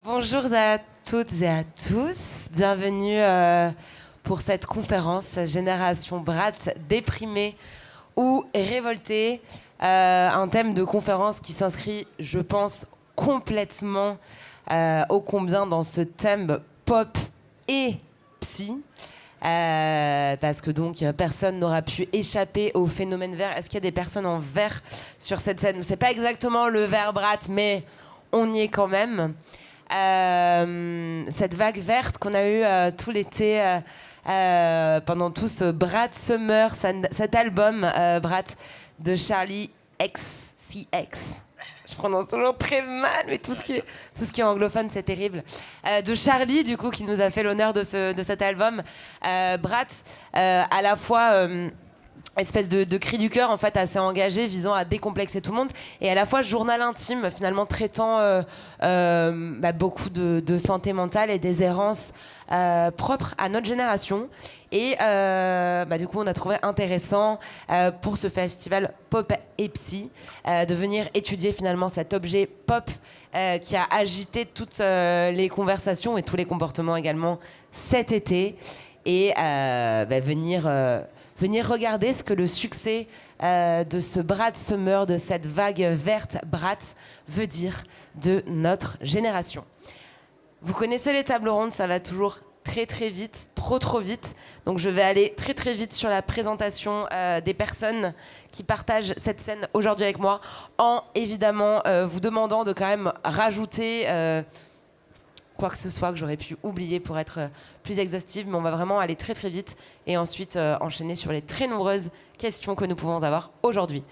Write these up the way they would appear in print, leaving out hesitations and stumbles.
Bonjour à toutes et à tous, bienvenue pour cette conférence Génération Brat déprimée ou révoltée, un thème de conférence qui s'inscrit, je pense, complètement ô combien dans ce thème pop et psy. Parce que donc personne n'aura pu échapper au phénomène vert. Est-ce qu'il y a des personnes en vert sur cette scène? C'est pas exactement le vert Brat, mais on y est quand même. Cette vague verte qu'on a eue tout l'été pendant tout ce Brat Summer, cet album Brat de Charlie XCX. Je prononce toujours très mal, mais tout ce qui est anglophone, c'est terrible. De Charlie, du coup, qui nous a fait l'honneur de cet album. Brat, à la fois espèce de cri du cœur en fait assez engagé visant à décomplexer tout le monde et à la fois journal intime finalement traitant beaucoup de santé mentale et des errances propres à notre génération et du coup on a trouvé intéressant pour ce festival Pop et Psy de venir étudier finalement cet objet pop qui a agité toutes les conversations et tous les comportements également cet été et venir regarder ce que le succès de ce Brat Summer, de cette vague verte Brat, veut dire de notre génération. Vous connaissez les tables rondes, ça va toujours très très vite, trop vite. Donc je vais aller très très vite sur la présentation des personnes qui partagent cette scène aujourd'hui avec moi, en évidemment vous demandant de quand même rajouter quoi que ce soit que j'aurais pu oublier pour être plus exhaustive, mais on va vraiment aller très très vite et ensuite enchaîner sur les très nombreuses questions que nous pouvons avoir aujourd'hui.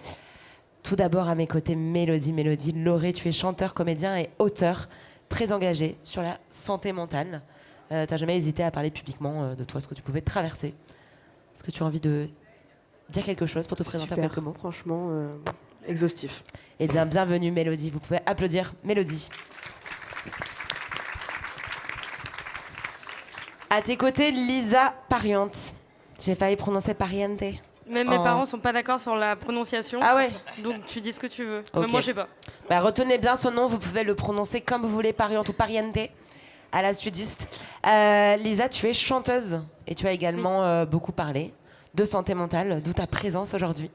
Tout d'abord à mes côtés, Mélodie. Lauré, tu es chanteur, comédien et auteur, très engagé sur la santé mentale. T'as jamais hésité à parler publiquement de toi, ce que tu pouvais traverser. Est-ce que tu as envie de dire quelque chose pour te présenter en quelques mots? Franchement, exhaustif. Eh bien, bienvenue Mélodie. Vous pouvez applaudir Mélodie. À tes côtés, Lisa Pariente. J'ai failli prononcer Pariente. Même mes parents sont pas d'accord sur la prononciation. Ah ouais. Donc tu dis ce que tu veux. Okay. Mais moi, je sais pas. Retenez bien son nom, vous pouvez le prononcer comme vous voulez, Pariente ou Pariente, à la sudiste. Lisa, tu es chanteuse et tu as également beaucoup parlé de santé mentale, d'où ta présence aujourd'hui.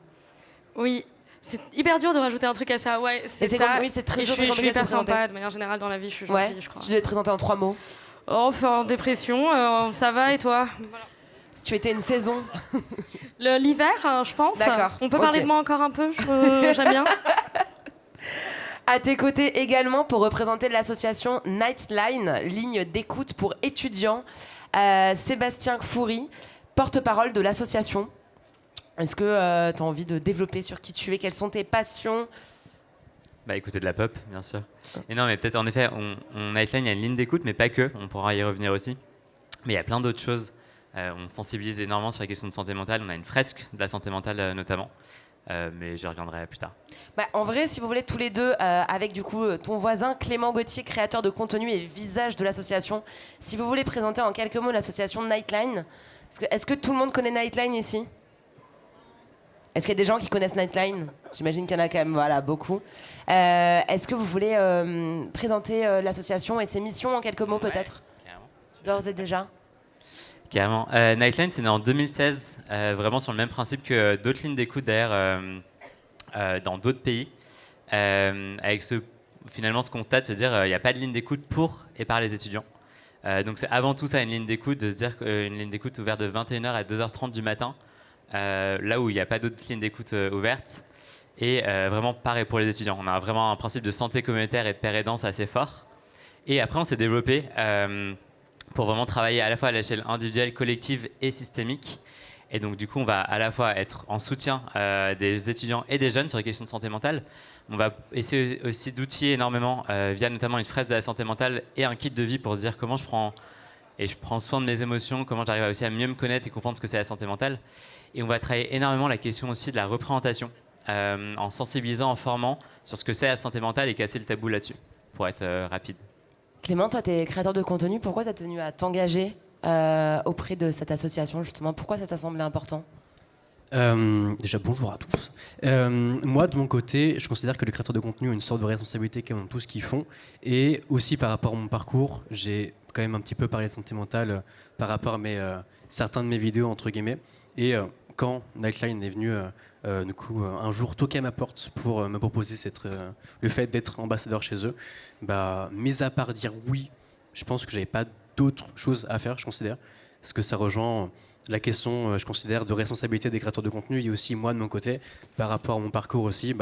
Oui. C'est hyper dur de rajouter un truc à ça. Ouais, c'est ça. Oui, c'est très dur. Je suis hyper sympa. De manière générale, dans la vie, je suis gentille, je crois. Si tu devais te présenter en 3 mots. Oh, en dépression, ça va et toi? Voilà. Si tu étais une saison. L'hiver, je pense. D'accord. On peut parler de moi encore un peu, j'aime bien. À tes côtés également, pour représenter l'association Nightline, ligne d'écoute pour étudiants, Sébastien Foury, porte-parole de l'association. Est-ce que tu as envie de développer sur qui tu es, quelles sont tes passions? Écouter de la pop, bien sûr. Et non, mais peut-être en effet, Nightline, il y a une ligne d'écoute, mais pas que, on pourra y revenir aussi. Mais il y a plein d'autres choses. On sensibilise énormément sur les questions de santé mentale. On a une fresque de la santé mentale notamment, mais j'y reviendrai plus tard. En vrai, si vous voulez tous les deux, avec du coup ton voisin Clément Gauthier, créateur de contenu et visage de l'association, si vous voulez présenter en quelques mots l'association Nightline, est-ce que tout le monde connaît Nightline ici? Est-ce qu'il y a des gens qui connaissent Nightline? J'imagine qu'il y en a quand même beaucoup. Est-ce que vous voulez présenter l'association et ses missions en quelques mots peut-être? D'ores et déjà. Carrément. Nightline, c'est né en 2016, vraiment sur le même principe que d'autres lignes d'écoute d'ailleurs dans d'autres pays. Avec finalement ce constat de se dire il n'y a pas de ligne d'écoute pour et par les étudiants. Donc c'est avant tout ça une ligne d'écoute, de se dire qu'une ligne d'écoute ouverte de 21h à 2h30 du matin, là où il n'y a pas d'autres lignes d'écoute ouvertes, et vraiment pareil pour les étudiants. On a vraiment un principe de santé communautaire et de pair aidance assez fort. Et après, on s'est développé pour vraiment travailler à la fois à l'échelle individuelle, collective et systémique. Et donc, du coup, on va à la fois être en soutien des étudiants et des jeunes sur les questions de santé mentale. On va essayer aussi d'outiller énormément via notamment une fresque de la santé mentale et un kit de vie pour se dire comment je prends soin de mes émotions, comment j'arrive aussi à mieux me connaître et comprendre ce que c'est la santé mentale. Et on va travailler énormément la question aussi de la représentation, en sensibilisant, en formant sur ce que c'est la santé mentale et casser le tabou là-dessus, pour être rapide. Clément, toi, tu es créateur de contenu. Pourquoi tu as tenu à t'engager auprès de cette association, justement? Pourquoi ça t'a semblé important? Déjà, bonjour à tous. Moi, de mon côté, je considère que les créateurs de contenu ont une sorte de responsabilité quand même dans tout ce qu'ils font. Et aussi, par rapport à mon parcours, j'ai quand même un petit peu parlé de santé mentale par rapport à certains de mes vidéos, entre guillemets. Et quand Nightline est venu, du coup, un jour toquer à ma porte pour me proposer le fait d'être ambassadeur chez eux, mis à part dire oui, je pense que j'avais pas d'autres choses à faire, je considère. Parce que ça rejoint la question, je considère, de responsabilité des créateurs de contenu et aussi moi de mon côté, par rapport à mon parcours aussi,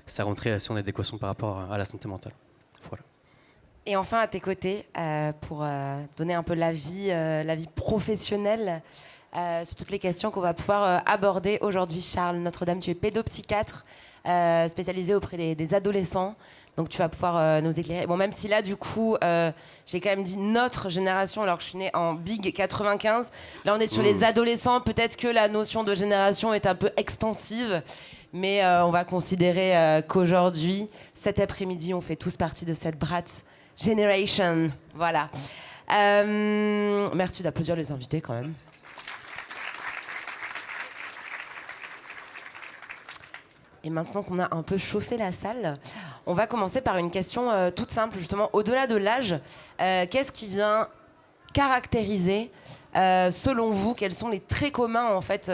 ça rentrait assez en adéquation par rapport à la santé mentale. Voilà. Et enfin, à tes côtés, pour donner un peu la vie professionnelle sur toutes les questions qu'on va pouvoir aborder aujourd'hui. Charles Notre-Dame, tu es pédopsychiatre spécialisé auprès des adolescents. Donc tu vas pouvoir nous éclairer. Bon, même si là, du coup, j'ai quand même dit notre génération, alors que je suis née en Big 95. Là, on est sur les adolescents. Peut-être que la notion de génération est un peu extensive. Mais on va considérer qu'aujourd'hui, cet après-midi, on fait tous partie de cette Brat Generation. Voilà. Merci d'applaudir les invités quand même. Et maintenant qu'on a un peu chauffé la salle, on va commencer par une question toute simple, justement. Au-delà de l'âge, qu'est-ce qui vient caractériser, selon vous, quels sont les traits communs, en fait,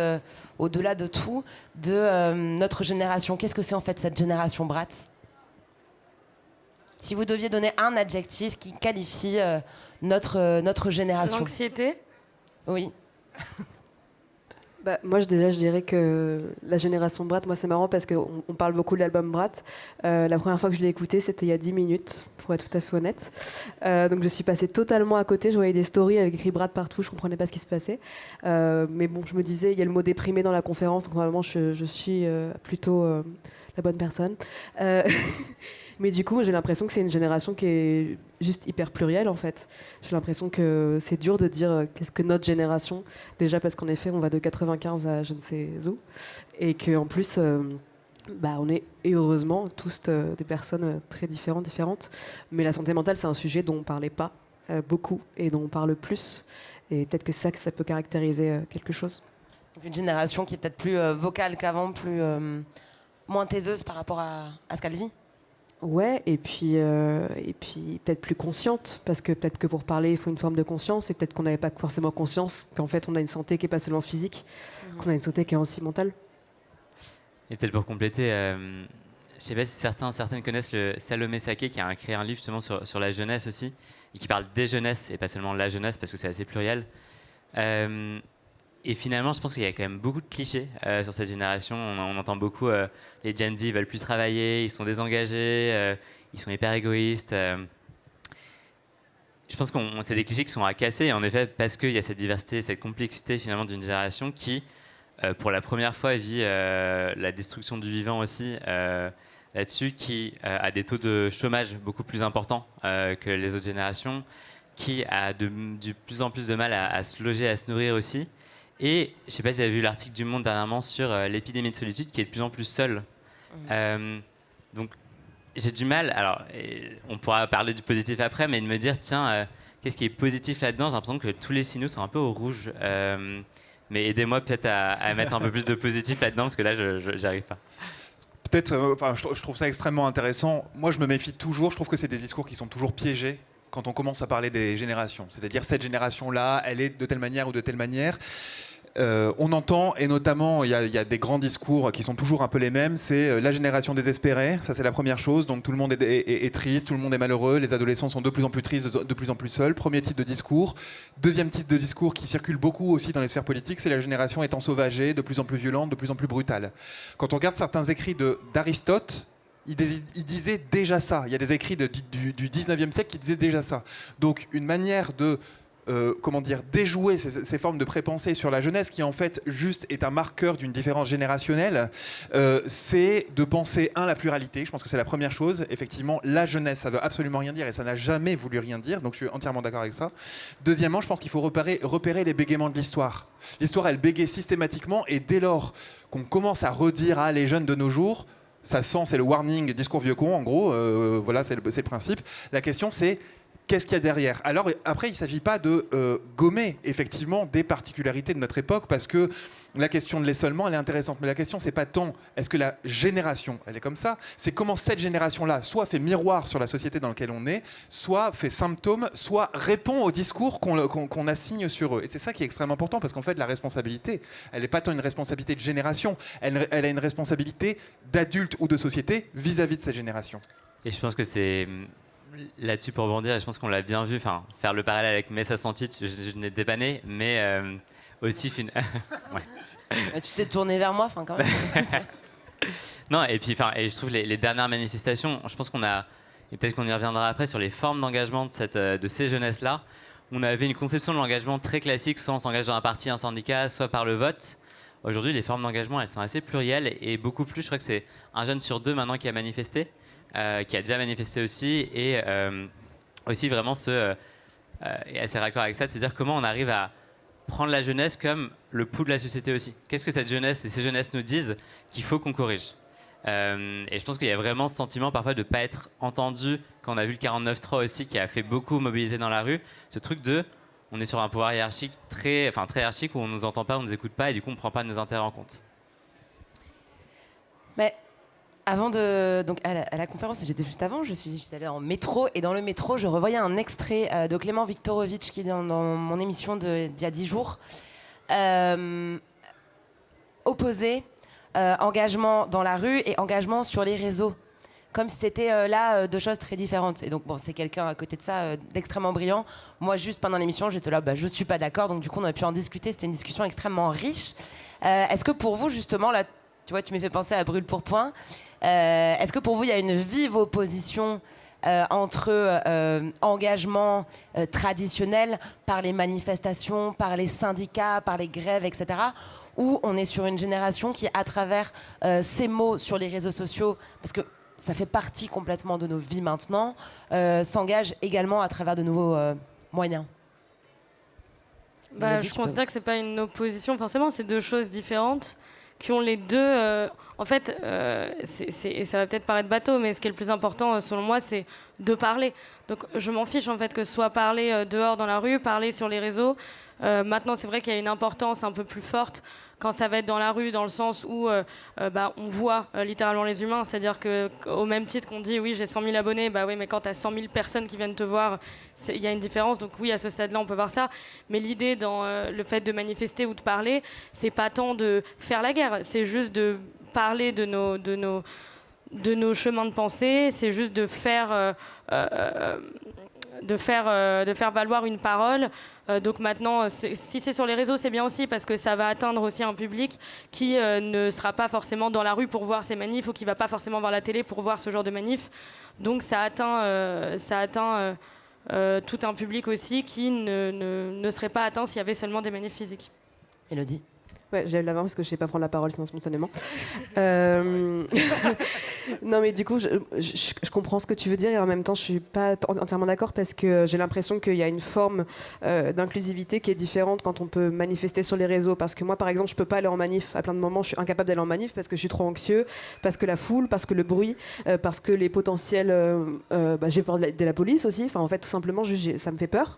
au-delà de tout, de notre génération? Qu'est-ce que c'est, en fait, cette génération Brat? Si vous deviez donner un adjectif qui qualifie notre génération. L'anxiété. Oui. Moi, je dirais que la génération Brat, moi, c'est marrant parce qu'on parle beaucoup de l'album Brat. La première fois que je l'ai écouté, c'était il y a 10 minutes, pour être tout à fait honnête. Donc, je suis passée totalement à côté. Je voyais des stories avec écrit Brat partout. Je ne comprenais pas ce qui se passait. Mais bon, je me disais, il y a le mot déprimé dans la conférence. Donc, normalement, je suis plutôt la bonne personne. Mais du coup, j'ai l'impression que c'est une génération qui est juste hyper plurielle, en fait. J'ai l'impression que c'est dur de dire qu'est-ce que notre génération, déjà parce qu'en effet, on va de 95 à je ne sais où, et qu'en plus, on est, et heureusement, tous des personnes très différentes. Mais la santé mentale, c'est un sujet dont on ne parlait pas beaucoup et dont on parle plus. Et peut-être que c'est ça que ça peut caractériser quelque chose. Donc une génération qui est peut-être plus vocale qu'avant, moins taiseuse par rapport à ce qu'elle vit. Ouais, et puis peut-être plus consciente, parce que peut-être que pour parler, il faut une forme de conscience, et peut-être qu'on n'avait pas forcément conscience qu'en fait, on a une santé qui n'est pas seulement physique, qu'on a une santé qui est aussi mentale. Et peut-être pour compléter, je ne sais pas si certaines connaissent le Salomé Saké, qui a créé un livre justement sur la jeunesse aussi, et qui parle des jeunesses, et pas seulement de la jeunesse, parce que c'est assez pluriel. Et finalement, je pense qu'il y a quand même beaucoup de clichés sur cette génération. On entend beaucoup les Gen Z ne veulent plus travailler, ils sont désengagés, ils sont hyper égoïstes. Je pense que c'est des clichés qui sont à casser, en effet, parce qu'il y a cette diversité, cette complexité finalement d'une génération qui, pour la première fois, vit la destruction du vivant aussi là-dessus, qui a des taux de chômage beaucoup plus importants que les autres générations, qui a de plus en plus de mal à se loger, à se nourrir aussi. Et je ne sais pas si vous avez vu l'article du Monde dernièrement sur l'épidémie de solitude qui est de plus en plus seule. Donc j'ai du mal, alors on pourra parler du positif après, mais de me dire tiens, qu'est-ce qui est positif là-dedans? J'ai l'impression que tous les signaux sont un peu au rouge. Mais aidez-moi peut-être à mettre un peu plus de positif là-dedans, parce que là, je n'y arrive pas. Peut-être, je trouve ça extrêmement intéressant. Moi, je me méfie toujours. Je trouve que c'est des discours qui sont toujours piégés quand on commence à parler des générations. C'est-à-dire, cette génération-là, elle est de telle manière ou de telle manière. On entend, et notamment, il y a des grands discours qui sont toujours un peu les mêmes, c'est la génération désespérée, ça c'est la première chose, donc tout le monde est triste, tout le monde est malheureux, les adolescents sont de plus en plus tristes, de plus en plus seuls, premier type de discours. Deuxième type de discours qui circule beaucoup aussi dans les sphères politiques, c'est la génération étant sauvagée, de plus en plus violente, de plus en plus brutale. Quand on regarde certains écrits d'Aristote, il disait déjà ça, il y a des écrits du 19e siècle qui disaient déjà ça. Donc une manière de déjouer ces formes de prépensée sur la jeunesse qui en fait juste est un marqueur d'une différence générationnelle, c'est de penser, la pluralité, je pense que c'est la première chose. Effectivement, la jeunesse, ça veut absolument rien dire et ça n'a jamais voulu rien dire, donc je suis entièrement d'accord avec ça. Deuxièmement, je pense qu'il faut repérer les bégaiements de l'histoire. L'histoire, elle bégaye systématiquement, et dès lors qu'on commence à redire les jeunes de nos jours, ça sent, c'est le warning discours vieux con, en gros, voilà, c'est le principe. La question, c'est Qu'est-ce qu'il y a derrière? Alors après, il ne s'agit pas de gommer effectivement des particularités de notre époque, parce que la question de l'isolement, elle est intéressante. Mais la question, c'est pas tant est-ce que la génération, elle est comme ça, c'est comment cette génération-là soit fait miroir sur la société dans laquelle on est, soit fait symptôme, soit répond au discours qu'on assigne sur eux. Et c'est ça qui est extrêmement important, parce qu'en fait, la responsabilité, elle n'est pas tant une responsabilité de génération, elle a une responsabilité d'adulte ou de société vis-à-vis de cette génération. Et je pense que c'est là-dessus pour rebondir, et je pense qu'on l'a bien vu, faire le parallèle avec mai 68, je n'étais pas né, mais aussi... ouais. Tu t'es tourné vers moi, quand même. Non, et puis, et je trouve les dernières manifestations, je pense qu'on a, et peut-être qu'on y reviendra après, sur les formes d'engagement de ces jeunesses-là. On avait une conception de l'engagement très classique, soit on s'engage dans un parti, un syndicat, soit par le vote. Aujourd'hui, les formes d'engagement, elles sont assez plurielles, et beaucoup plus, je crois que c'est un jeune sur 2 maintenant qui a manifesté, qui a déjà manifesté aussi, et aussi vraiment et assez raccord avec ça, de se dire comment on arrive à prendre la jeunesse comme le pouls de la société aussi. Qu'est-ce que cette jeunesse et ces jeunesses nous disent qu'il faut qu'on corrige? Et je pense qu'il y a vraiment ce sentiment parfois de ne pas être entendu, quand on a vu le 49.3 aussi, qui a fait beaucoup mobiliser dans la rue, ce truc on est sur un pouvoir hiérarchique très hiérarchique, où on ne nous entend pas, on ne nous écoute pas, et du coup on ne prend pas nos intérêts en compte. Mais avant donc à la conférence, j'étais juste avant, je suis allée en métro, et dans le métro, je revoyais un extrait de Clément Viktorovitch qui est dans mon émission d'il y a 10 jours. Opposé, engagement dans la rue et engagement sur les réseaux. Comme si c'était là 2 choses très différentes. Et donc, bon, c'est quelqu'un à côté de ça d'extrêmement brillant. Moi, juste pendant l'émission, j'étais là, je suis pas d'accord. Donc, du coup, on a pu en discuter. C'était une discussion extrêmement riche. Est-ce que pour vous, justement, là, tu vois, tu m'as fait penser à Brûle pour point. Est-ce que pour vous, il y a une vive opposition entre engagement traditionnel par les manifestations, par les syndicats, par les grèves, etc., ou on est sur une génération qui, à travers ces mots sur les réseaux sociaux, parce que ça fait partie complètement de nos vies maintenant, s'engage également à travers de nouveaux moyens? Je considère que c'est pas une opposition forcément, c'est 2 choses différentes qui ont les 2. En fait, et ça va peut-être paraître bateau, mais ce qui est le plus important, selon moi, c'est de parler. Donc, je m'en fiche en fait que ce soit parler dehors dans la rue, parler sur les réseaux. Maintenant, c'est vrai qu'il y a une importance un peu plus forte quand ça va être dans la rue, dans le sens où on voit littéralement les humains. C'est-à-dire qu'au même titre qu'on dit, oui, j'ai 100 000 abonnés, oui, mais quand tu as 100 000 personnes qui viennent te voir, il y a une différence. Donc oui, à ce stade-là, on peut voir ça. Mais l'idée dans le fait de manifester ou de parler, c'est pas tant de faire la guerre, c'est juste de parler de nos chemins de pensée, c'est juste de faire valoir une parole. Donc maintenant, si c'est sur les réseaux, c'est bien aussi, parce que ça va atteindre aussi un public qui ne sera pas forcément dans la rue pour voir ces manifs, ou qui ne va pas forcément voir la télé pour voir ce genre de manifs. Donc ça atteint tout un public aussi qui ne serait pas atteint s'il y avait seulement des manifs physiques. Élodie? Ouais, j'ai la main parce que je ne sais pas prendre la parole sinon spontanément. Non, mais du coup, je comprends ce que tu veux dire, et en même temps, je ne suis pas entièrement d'accord, parce que j'ai l'impression qu'il y a une forme d'inclusivité qui est différente quand on peut manifester sur les réseaux. Parce que moi, par exemple, je ne peux pas aller en manif. À plein de moments, je suis incapable d'aller en manif parce que je suis trop anxieux, parce que la foule, parce que le bruit, parce que les potentiels... j'ai peur de la police aussi. Enfin, en fait, tout simplement, ça me fait peur.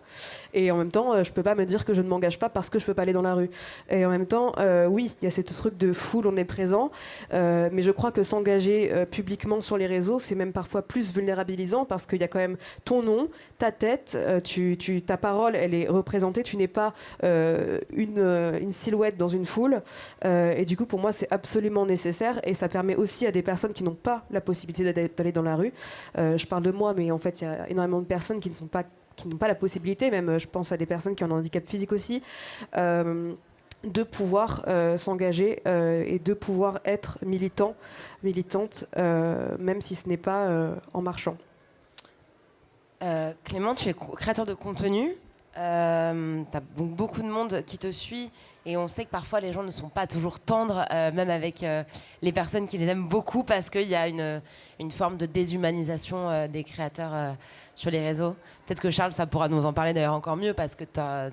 Et en même temps, je ne peux pas me dire que je ne m'engage pas parce que je ne peux pas aller dans la rue. Et en même temps, oui, il y a ce truc de foule, on est présent, mais je crois que s'engager publiquement sur les réseaux, c'est même parfois plus vulnérabilisant, parce qu'il y a quand même ton nom, ta tête, ta parole, elle est représentée, tu n'es pas une silhouette dans une foule, et du coup, pour moi, c'est absolument nécessaire, et ça permet aussi à des personnes qui n'ont pas la possibilité d'aller dans la rue. Je parle de moi, mais en fait, il y a énormément de personnes qui n'ont pas la possibilité, même je pense à des personnes qui ont un handicap physique aussi, de pouvoir s'engager et de pouvoir être militante, même si ce n'est pas en marchant. Clément, tu es créateur de contenu. Tu as donc beaucoup de monde qui te suit, et on sait que parfois les gens ne sont pas toujours tendres, même avec les personnes qui les aiment beaucoup, parce qu'il y a une forme de déshumanisation des créateurs sur les réseaux. Peut-être que Charles, ça pourra nous en parler d'ailleurs encore mieux, parce que tu as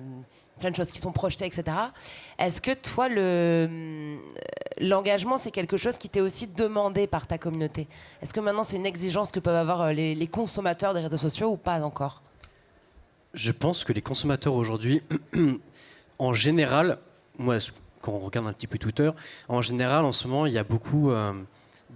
plein de choses qui sont projetées, etc. Est-ce que toi, l'engagement, c'est quelque chose qui t'est aussi demandé par ta communauté? Est-ce que maintenant, c'est une exigence que peuvent avoir les consommateurs des réseaux sociaux, ou pas encore? Je pense que les consommateurs aujourd'hui, en général, moi, quand on regarde un petit peu Twitter, en général, en ce moment, il y a beaucoup,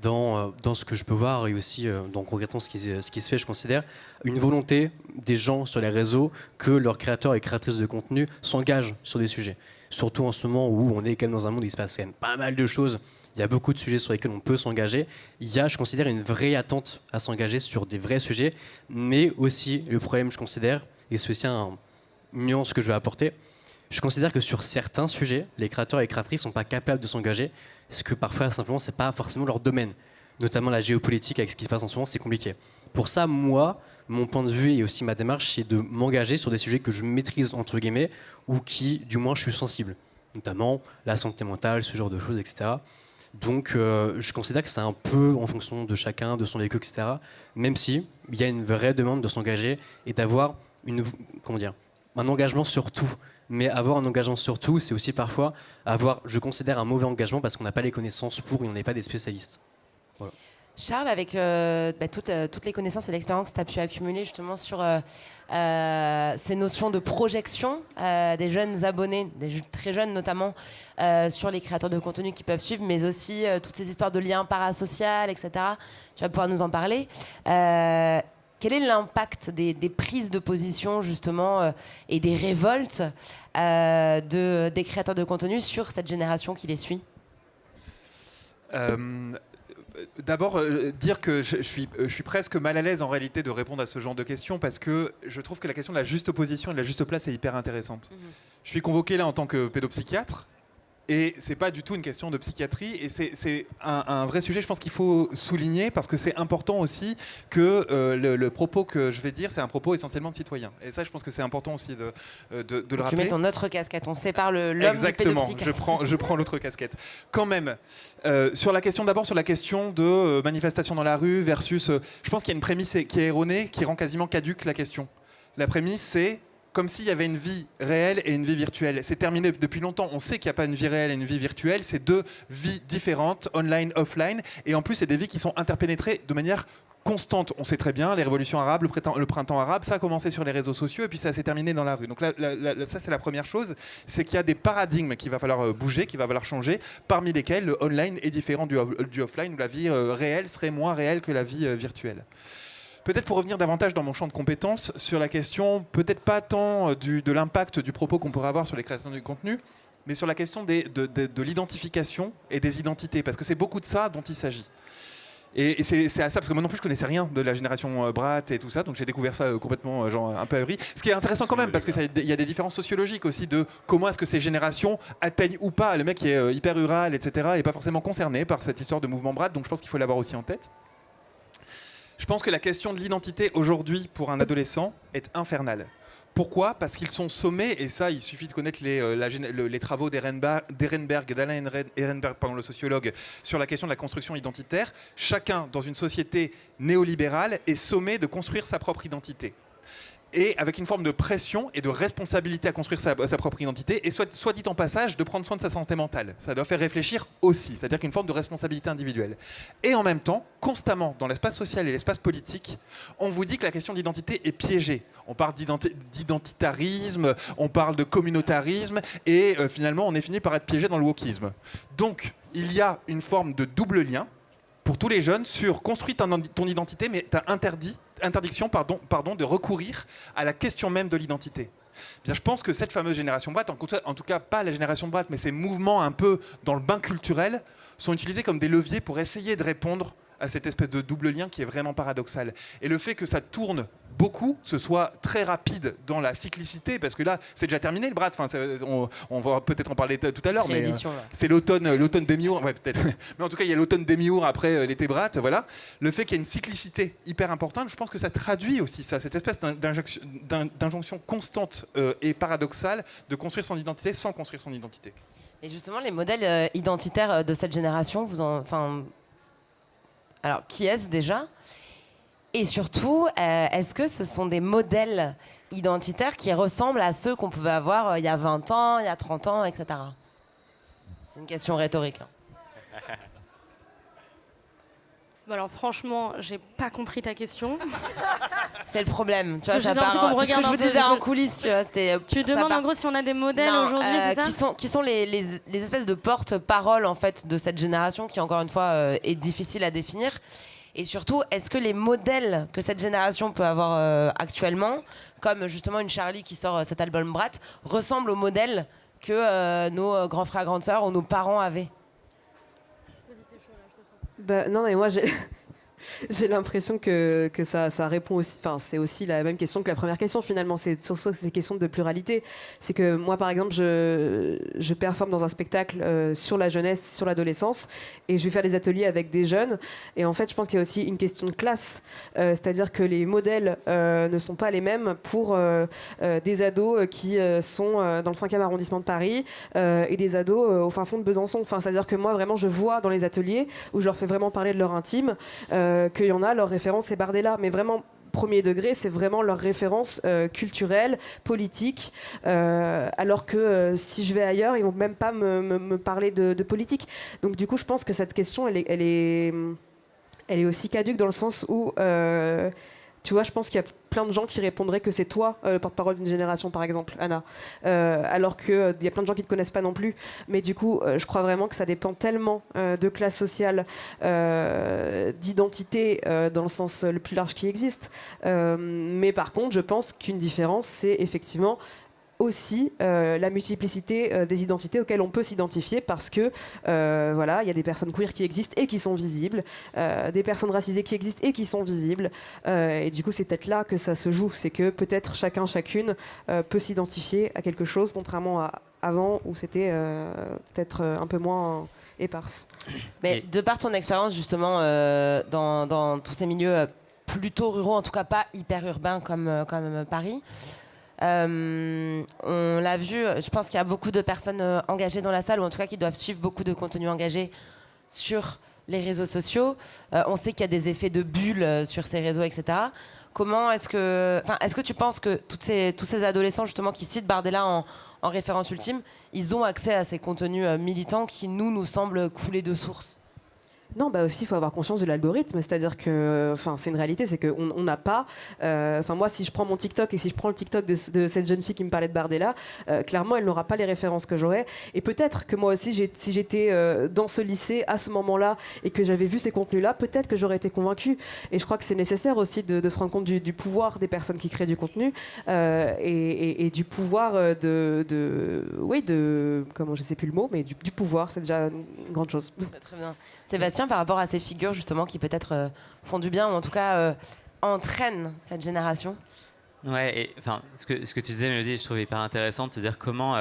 dans ce que je peux voir et aussi en regardant ce qui se fait, je considère, une volonté des gens sur les réseaux que leurs créateurs et créatrices de contenu s'engagent sur des sujets. Surtout en ce moment où on est quand même dans un monde où il se passe quand même pas mal de choses. Il y a beaucoup de sujets sur lesquels on peut s'engager. Il y a, je considère, une vraie attente à s'engager sur des vrais sujets. Mais aussi, le problème, je considère, et c'est aussi une nuance que je vais apporter, je considère que sur certains sujets, les créateurs et les créatrices ne sont pas capables de s'engager, parce que parfois, simplement, ce n'est pas forcément leur domaine. Notamment la géopolitique, avec ce qui se passe en ce moment, c'est compliqué. Pour ça, moi, mon point de vue et aussi ma démarche, c'est de m'engager sur des sujets que je maîtrise, entre guillemets, ou qui, du moins, je suis sensible. Notamment la santé mentale, ce genre de choses, etc. Donc, je considère que c'est un peu en fonction de chacun, de son vécu, etc. Même si il y a une vraie demande de s'engager et d'avoir un engagement sur tout. Mais avoir un engagement sur tout, c'est aussi parfois avoir, je considère, un mauvais engagement parce qu'on n'a pas les connaissances pour et on n'est pas des spécialistes. Voilà. Charles, avec toutes les connaissances et l'expérience que tu as pu accumuler justement sur ces notions de projection des jeunes abonnés, très jeunes notamment, sur les créateurs de contenu qui peuvent suivre, mais aussi toutes ces histoires de liens parasociaux, etc. Tu vas pouvoir nous en parler. Quel est l'impact des prises de position justement et des révoltes des créateurs de contenu sur cette génération qui les suit ? D'abord, dire que je suis presque mal à l'aise en réalité de répondre à ce genre de questions parce que je trouve que la question de la juste opposition et de la juste place est hyper intéressante. Je suis convoqué là en tant que pédopsychiatre et c'est pas du tout une question de psychiatrie et c'est un vrai sujet, je pense qu'il faut souligner parce que c'est important aussi que le propos que je vais dire, c'est un propos essentiellement de citoyen. Et ça, je pense que c'est important aussi de le rappeler. Tu mets ton autre casquette, on sépare l'homme du Exactement, pédopsychiatre. je prends l'autre casquette. Quand même, sur la question de manifestation dans la rue versus... je pense qu'il y a une prémisse qui est erronée, qui rend quasiment caduque la question. La prémisse, c'est comme s'il y avait une vie réelle et une vie virtuelle. C'est terminé depuis longtemps. On sait qu'il n'y a pas une vie réelle et une vie virtuelle. C'est deux vies différentes, online, offline. Et en plus, c'est des vies qui sont interpénétrées de manière constante. On sait très bien, les révolutions arabes, le printemps arabe, ça a commencé sur les réseaux sociaux et puis ça s'est terminé dans la rue. Donc là, ça, c'est la première chose. C'est qu'il y a des paradigmes qu'il va falloir bouger, qu'il va falloir changer, parmi lesquels le online est différent du offline, où la vie réelle serait moins réelle que la vie virtuelle. Peut-être pour revenir davantage dans mon champ de compétences sur la question, peut-être pas tant de l'impact du propos qu'on pourrait avoir sur les créations du contenu, mais sur la question de l'identification et des identités, parce que c'est beaucoup de ça dont il s'agit. Et c'est à ça, parce que moi non plus je connaissais rien de la génération Brat et tout ça, donc j'ai découvert ça complètement un peu ahuri. Ce qui est intéressant quand même, parce qu'il y a des différences sociologiques aussi de comment est-ce que ces générations atteignent ou pas le mec qui est hyper rural, etc., et pas forcément concerné par cette histoire de mouvement Brat, donc je pense qu'il faut l'avoir aussi en tête. Je pense que la question de l'identité aujourd'hui pour un adolescent est infernale. Pourquoi ? Parce qu'ils sont sommés, et ça il suffit de connaître les travaux d'Alain Ehrenberg, le sociologue, sur la question de la construction identitaire. Chacun dans une société néolibérale est sommé de construire sa propre identité. Et avec une forme de pression et de responsabilité à construire sa propre identité, et soit dit en passage, de prendre soin de sa santé mentale. Ça doit faire réfléchir aussi, c'est-à-dire qu'une forme de responsabilité individuelle. Et en même temps, constamment, dans l'espace social et l'espace politique, on vous dit que la question d'identité est piégée. On parle d'identitarisme, on parle de communautarisme, et finalement, on est fini par être piégé dans le wokisme. Donc, il y a une forme de double lien, pour tous les jeunes, sur construis ton identité, mais tu as interdiction de recourir à la question même de l'identité. Bien, je pense que cette fameuse génération Brat, en tout cas pas la génération Brat, mais ces mouvements un peu dans le bain culturel, sont utilisés comme des leviers pour essayer de répondre à cette espèce de double lien qui est vraiment paradoxal. Et le fait que ça tourne beaucoup, ce soit très rapide dans la cyclicité, parce que là, c'est déjà terminé le Brat, enfin, on va peut-être en parler tout à l'heure, mais c'est l'automne Démiour, ouais, peut-être. Mais en tout cas, il y a l'automne Démiour après l'été Brat, voilà. Le fait qu'il y ait une cyclicité hyper importante, je pense que ça traduit aussi ça, cette espèce d'injonction constante et paradoxale de construire son identité sans construire son identité. Et justement, les modèles identitaires de cette génération, alors, qui est-ce déjà ? Et surtout, est-ce que ce sont des modèles identitaires qui ressemblent à ceux qu'on pouvait avoir il y a 20 ans, il y a 30 ans, etc. C'est une question rhétorique. Bah alors franchement, j'ai pas compris ta question. C'est le problème, tu vois, J'ai ça l'impression part. qu'on me C'est ce que regarde je un vous peu, disais du en coup. coulisses, tu vois. Tu ça demandes part- en gros si on a des modèles Non, aujourd'hui, c'est ça qui sont les espèces de porte-parole en fait de cette génération qui encore une fois est difficile à définir. Et surtout, est-ce que les modèles que cette génération peut avoir actuellement, comme justement une Charlie qui sort cet album Brat, ressemblent aux modèles que nos grands frères, grandes sœurs ou nos parents avaient? Bah, non, mais moi, j'ai l'impression que ça répond aussi. Enfin, c'est aussi la même question que la première question, finalement. C'est sur ces questions de pluralité. C'est que moi, par exemple, je performe dans un spectacle sur la jeunesse, sur l'adolescence, et je vais faire des ateliers avec des jeunes. Et en fait, je pense qu'il y a aussi une question de classe. C'est-à-dire que les modèles ne sont pas les mêmes pour des ados qui sont dans le 5e arrondissement de Paris et des ados au fin fond de Besançon. Enfin, c'est-à-dire que moi, vraiment, je vois dans les ateliers où je leur fais vraiment parler de leur intime qu'il y en a, leur référence c'est Bardella, mais vraiment premier degré, c'est vraiment leur référence culturelle, politique, alors que si je vais ailleurs, ils vont même pas me parler de politique. Donc du coup, je pense que cette question, elle est aussi caduque dans le sens où tu vois, je pense qu'il y a plein de gens qui répondraient que c'est toi le porte-parole d'une génération, par exemple, Anna. Alors qu'il y a plein de gens qui ne te connaissent pas non plus. Mais du coup, je crois vraiment que ça dépend tellement de classe sociale, d'identité, dans le sens le plus large qui existe. Mais par contre, je pense qu'une différence, c'est effectivement aussi la multiplicité des identités auxquelles on peut s'identifier parce que voilà, il y a des personnes queer qui existent et qui sont visibles, des personnes racisées qui existent et qui sont visibles, et du coup c'est peut-être là que ça se joue, c'est que peut-être chacune peut s'identifier à quelque chose, contrairement à avant où c'était peut-être un peu moins éparse. Mais de par ton expérience justement dans tous ces milieux plutôt ruraux, en tout cas pas hyper urbains comme Paris, on l'a vu, je pense qu'il y a beaucoup de personnes engagées dans la salle, ou en tout cas qui doivent suivre beaucoup de contenu engagé sur les réseaux sociaux. On sait qu'il y a des effets de bulle sur ces réseaux, etc. Comment est-ce que tu penses que tous ces adolescents justement qui citent Bardella en référence ultime, ils ont accès à ces contenus militants qui nous semblent couler de source? Non, bah aussi, il faut avoir conscience de l'algorithme. C'est-à-dire que, enfin, c'est une réalité, c'est qu'on n'a pas. Enfin, moi, si je prends mon TikTok et si je prends le TikTok de cette jeune fille qui me parlait de Bardella, clairement, elle n'aura pas les références que j'aurais. Et peut-être que moi aussi, si j'étais dans ce lycée à ce moment-là et que j'avais vu ces contenus-là, peut-être que j'aurais été convaincue. Et je crois que c'est nécessaire aussi de se rendre compte du pouvoir des personnes qui créent du contenu et du pouvoir comment, je sais plus le mot, mais du pouvoir, c'est déjà une grande chose. Très bien. Sébastien, par rapport à ces figures justement qui peut-être font du bien ou en tout cas entraînent cette génération. Ouais, et enfin, ce que tu disais, Mélodie, je trouvais hyper intéressant de se dire comment.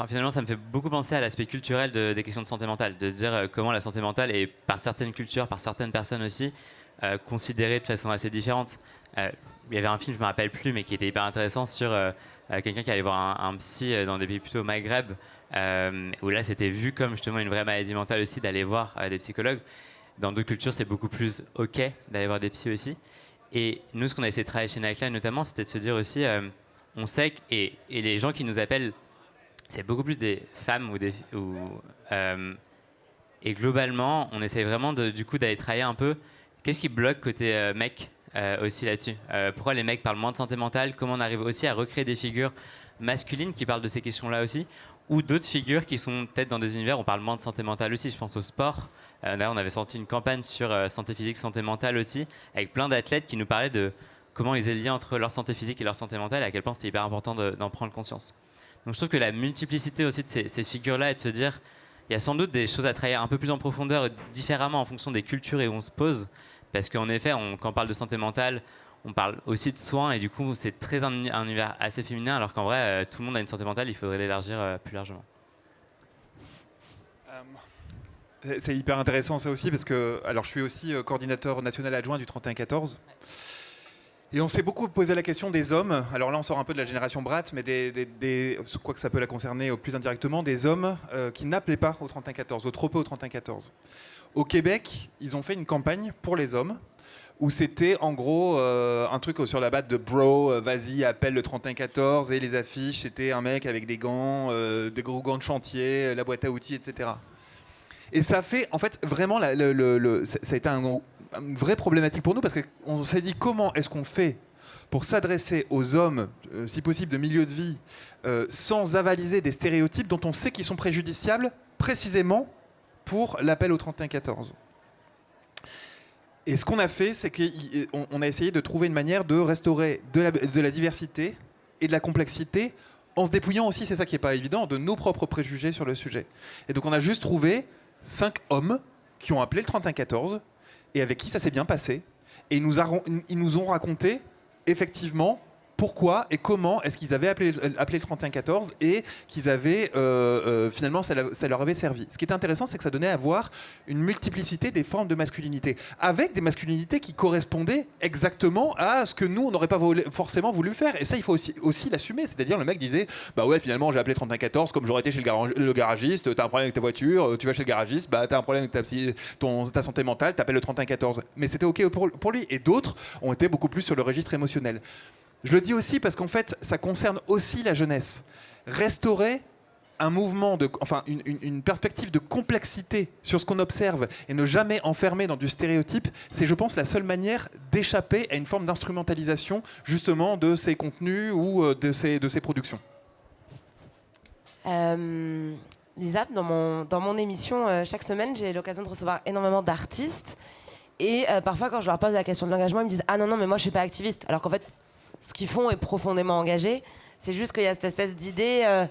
Finalement, ça me fait beaucoup penser à l'aspect culturel des questions de santé mentale, de se dire comment la santé mentale est, par certaines cultures, par certaines personnes aussi, considérée de façon assez différente. Il y avait un film, je ne me rappelle plus, mais qui était hyper intéressant sur quelqu'un qui allait voir un psy dans des pays plutôt au Maghreb, où là, c'était vu comme justement une vraie maladie mentale aussi d'aller voir des psychologues. Dans d'autres cultures, c'est beaucoup plus OK d'aller voir des psys aussi. Et nous, ce qu'on a essayé de travailler chez Nightline notamment, c'était de se dire aussi, on sait que, et les gens qui nous appellent, c'est beaucoup plus des femmes et globalement, on essaye vraiment du coup d'aller travailler un peu. Qu'est-ce qui bloque côté mec aussi là-dessus? Pourquoi les mecs parlent moins de santé mentale? Comment on arrive aussi à recréer des figures masculines qui parlent de ces questions-là aussi? Ou d'autres figures qui sont peut-être dans des univers où on parle moins de santé mentale aussi. Je pense au sport. D'ailleurs, on avait sorti une campagne sur santé physique, santé mentale aussi, avec plein d'athlètes qui nous parlaient de comment ils faisaient le lien entre leur santé physique et leur santé mentale, et à quel point c'était hyper important d'en prendre conscience. Donc je trouve que la multiplicité aussi de ces figures-là, et de se dire, il y a sans doute des choses à travailler un peu plus en profondeur, différemment en fonction des cultures et où on se pose. Parce qu'en effet, quand on parle de santé mentale, on parle aussi de soins, et du coup, c'est très un univers assez féminin, alors qu'en vrai, tout le monde a une santé mentale, il faudrait l'élargir plus largement. C'est hyper intéressant ça aussi, parce que alors, je suis aussi coordinateur national adjoint du 31-14. Et on s'est beaucoup posé la question des hommes. Alors là, on sort un peu de la génération Brat, mais quoi que ça peut la concerner au plus indirectement, des hommes qui n'appelaient pas au 31-14, au trop peu au 31-14. Au Québec, ils ont fait une campagne pour les hommes où c'était en gros un truc sur la batte de bro, vas-y, appelle le 31-14, et les affiches, c'était un mec avec des gants, des gros gants de chantier, la boîte à outils, etc. Et ça fait, en fait, vraiment, ça a été une vraie problématique pour nous parce qu'on s'est dit comment est-ce qu'on fait pour s'adresser aux hommes, si possible de milieu de vie, sans avaliser des stéréotypes dont on sait qu'ils sont préjudiciables, précisément pour l'appel au 31-14. Et ce qu'on a fait, c'est qu'on a essayé de trouver une manière de restaurer de la diversité et de la complexité en se dépouillant aussi, c'est ça qui n'est pas évident, de nos propres préjugés sur le sujet. Et donc on a juste trouvé 5 hommes qui ont appelé le 31-14 et avec qui ça s'est bien passé. Et ils nous ont raconté effectivement pourquoi et comment est-ce qu'ils avaient appelé le 31-14 et qu'ils avaient finalement ça leur avait servi. Ce qui est intéressant, c'est que ça donnait à voir une multiplicité des formes de masculinité, avec des masculinités qui correspondaient exactement à ce que nous on n'aurait pas forcément voulu faire. Et ça, il faut aussi l'assumer. C'est-à-dire le mec disait bah ouais, finalement j'ai appelé 31-14 comme j'aurais été chez le garagiste. T'as un problème avec ta voiture, tu vas chez le garagiste, bah t'as un problème avec ta santé mentale, t'appelles le 31-14. Mais c'était ok pour lui. Et d'autres ont été beaucoup plus sur le registre émotionnel. Je le dis aussi parce qu'en fait, ça concerne aussi la jeunesse. Restaurer un mouvement, une perspective de complexité sur ce qu'on observe et ne jamais enfermer dans du stéréotype, c'est, je pense, la seule manière d'échapper à une forme d'instrumentalisation, justement, de ces contenus ou de ces productions. Lisa, dans mon émission, chaque semaine, j'ai l'occasion de recevoir énormément d'artistes. Et parfois, quand je leur pose la question de l'engagement, ils me disent « Ah non, mais moi, je ne suis pas activiste. » Alors qu'en fait, ce qu'ils font est profondément engagé. C'est juste qu'il y a cette espèce d'idée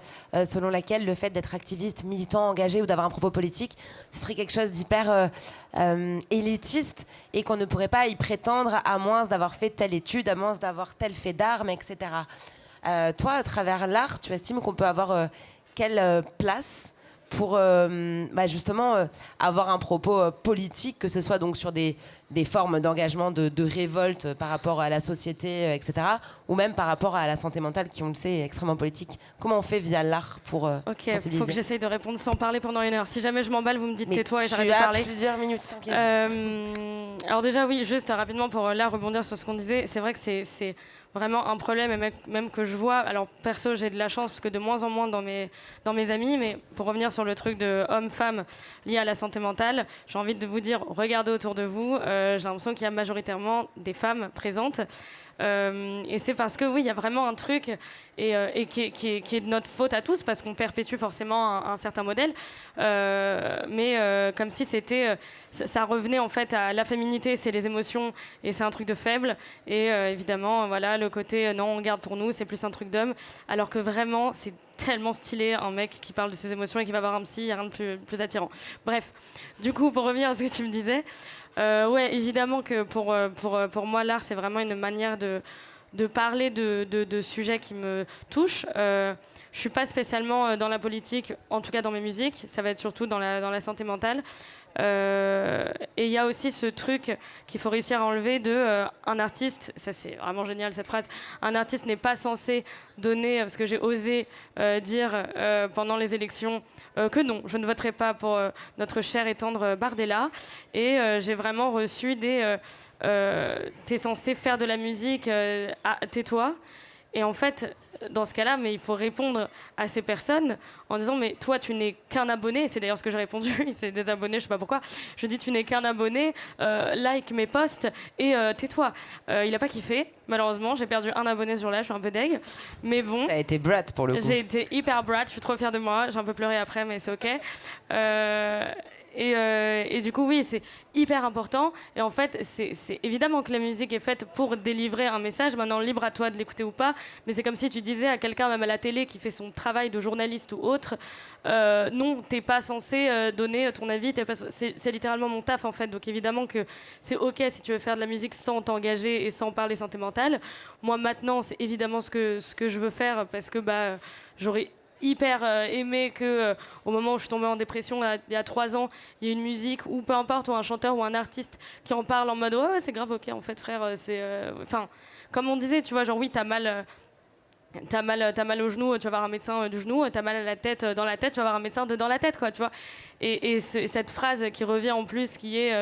selon laquelle le fait d'être activiste, militant, engagé ou d'avoir un propos politique, ce serait quelque chose d'hyper élitiste et qu'on ne pourrait pas y prétendre à moins d'avoir fait telle étude, à moins d'avoir tel fait d'armes, etc. Toi, à travers l'art, tu estimes qu'on peut avoir quelle place pour justement avoir un propos politique, que ce soit donc sur des formes d'engagement, de révolte par rapport à la société, etc., ou même par rapport à la santé mentale, qui, on le sait, est extrêmement politique. Comment on fait via l'art pour sensibiliser ? Il faut que j'essaye de répondre sans parler pendant 1 heure. Si jamais je m'emballe, vous me dites tais-toi et j'arrête de parler. Plusieurs minutes, t'inquiète. Alors déjà, oui, juste rapidement pour là rebondir sur ce qu'on disait, c'est vrai que c'est vraiment un problème, et même que je vois. Alors perso, j'ai de la chance parce que de moins en moins dans mes amis, mais pour revenir sur le truc de homme-femme lié à la santé mentale, j'ai envie de vous dire, regardez autour de vous, j'ai l'impression qu'il y a majoritairement des femmes présentes. Et c'est parce que oui, il y a vraiment un truc et qui est de notre faute à tous, parce qu'on perpétue forcément un certain modèle, mais comme si ça revenait en fait à la féminité, c'est les émotions et c'est un truc de faible, et évidemment voilà le côté non, on garde pour nous, c'est plus un truc d'homme, alors que vraiment c'est tellement stylé un mec qui parle de ses émotions et qui va voir un psy, il n'y a rien de plus attirant. Bref, du coup pour revenir à ce que tu me disais, ouais, évidemment que pour moi l'art c'est vraiment une manière de parler de sujets qui me touchent. Je suis pas spécialement dans la politique, en tout cas dans mes musiques, ça va être surtout dans la santé mentale. Et il y a aussi ce truc qu'il faut réussir à enlever un artiste, ça c'est vraiment génial cette phrase, un artiste n'est pas censé donner, parce que j'ai osé dire pendant les élections que non, je ne voterai pas pour notre cher et tendre Bardella, et j'ai vraiment reçu t'es censé faire de la musique, tais-toi. Et en fait, dans ce cas-là, mais il faut répondre à ces personnes en disant mais toi tu n'es qu'un abonné, c'est d'ailleurs ce que j'ai répondu, il s'est désabonné, je sais pas pourquoi, je dis tu n'es qu'un abonné, like mes posts et tais-toi. Il a pas kiffé, malheureusement, j'ai perdu un abonné ce jour-là, je suis un peu deg, mais bon. Ça a été brat pour le coup. J'ai été hyper brat, je suis trop fière de moi, j'ai un peu pleuré après mais c'est ok. Et du coup, oui, c'est hyper important. Et en fait, c'est évidemment que la musique est faite pour délivrer un message. Maintenant, libre à toi de l'écouter ou pas. Mais c'est comme si tu disais à quelqu'un, même à la télé, qui fait son travail de journaliste ou autre, non, t'es pas censé donner ton avis. C'est littéralement mon taf, en fait. Donc évidemment que c'est ok si tu veux faire de la musique sans t'engager et sans parler santé mentale. Moi, maintenant, c'est évidemment ce que je veux faire, parce que j'aurais hyper aimé que au moment où je suis tombée en dépression il y a 3 ans, il y ait une musique ou peu importe, ou un chanteur ou un artiste qui en parle en mode ouais c'est grave ok en fait frère, c'est enfin comme on disait, tu vois, genre oui t'as mal T'as mal au genou, tu vas voir un médecin du genou. T'as mal à la tête, dans la tête, tu vas voir un médecin dans la tête, quoi, tu vois. Et cette phrase qui revient en plus, qui est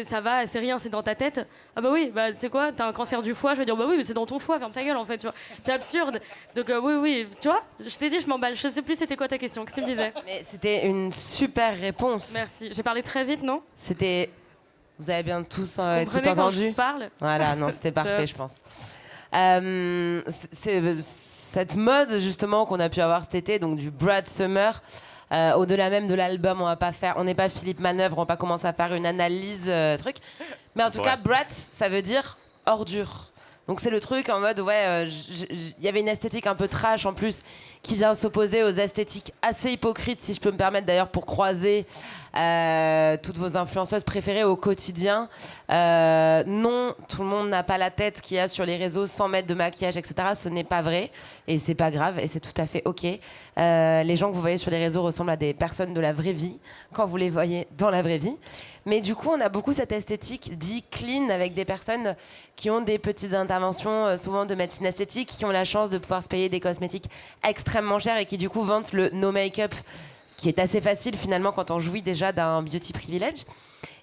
ça va, c'est rien, c'est dans ta tête. Ah bah oui, bah tu sais quoi, t'as un cancer du foie. Je vais dire bah oui, mais c'est dans ton foie, ferme ta gueule en fait, tu vois. C'est absurde. Donc oui, tu vois. Je t'ai dit, je m'emballe. Je sais plus c'était quoi ta question. Qu'est-ce que tu me disais? Mais c'était une super réponse. Merci. J'ai parlé très vite, non? C'était. Vous avez bien tous tout Comprenez quand je entendu? parle. Voilà, non, c'était parfait, je pense. Cette mode justement qu'on a pu avoir cet été, donc du Brad Summer, au-delà même de l'album, on n'est pas Philippe Manœuvre, on va pas commencer à faire une analyse truc, mais en tout cas Brad, ça veut dire ordure. Donc c'est le truc en mode il y avait une esthétique un peu trash en plus qui vient s'opposer aux esthétiques assez hypocrites, si je peux me permettre d'ailleurs, pour croiser toutes vos influenceuses préférées au quotidien. Non, tout le monde n'a pas la tête qu'il y a sur les réseaux sans mettre de maquillage, etc. Ce n'est pas vrai et c'est pas grave et c'est tout à fait ok. Les gens que vous voyez sur les réseaux ressemblent à des personnes de la vraie vie quand vous les voyez dans la vraie vie. Mais du coup, on a beaucoup cette esthétique dit clean avec des personnes qui ont des petites interventions, souvent de médecine esthétique, qui ont la chance de pouvoir se payer des cosmétiques extrêmement chers et qui du coup vantent le no make-up, qui est assez facile finalement quand on jouit déjà d'un beauty privilege.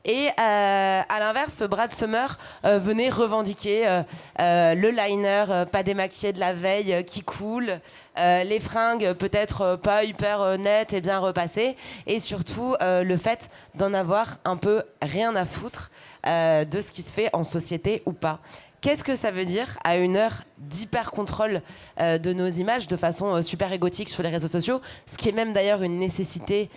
Et à l'inverse, Brad Summer venait revendiquer le liner pas démaquillé de la veille qui coule, les fringues peut-être pas hyper nettes et bien repassées, et surtout le fait d'en avoir un peu rien à foutre de ce qui se fait en société ou pas. Qu'est-ce que ça veut dire à une heure d'hyper-contrôle de nos images de façon super égotique sur les réseaux sociaux, ce qui est même d'ailleurs une nécessité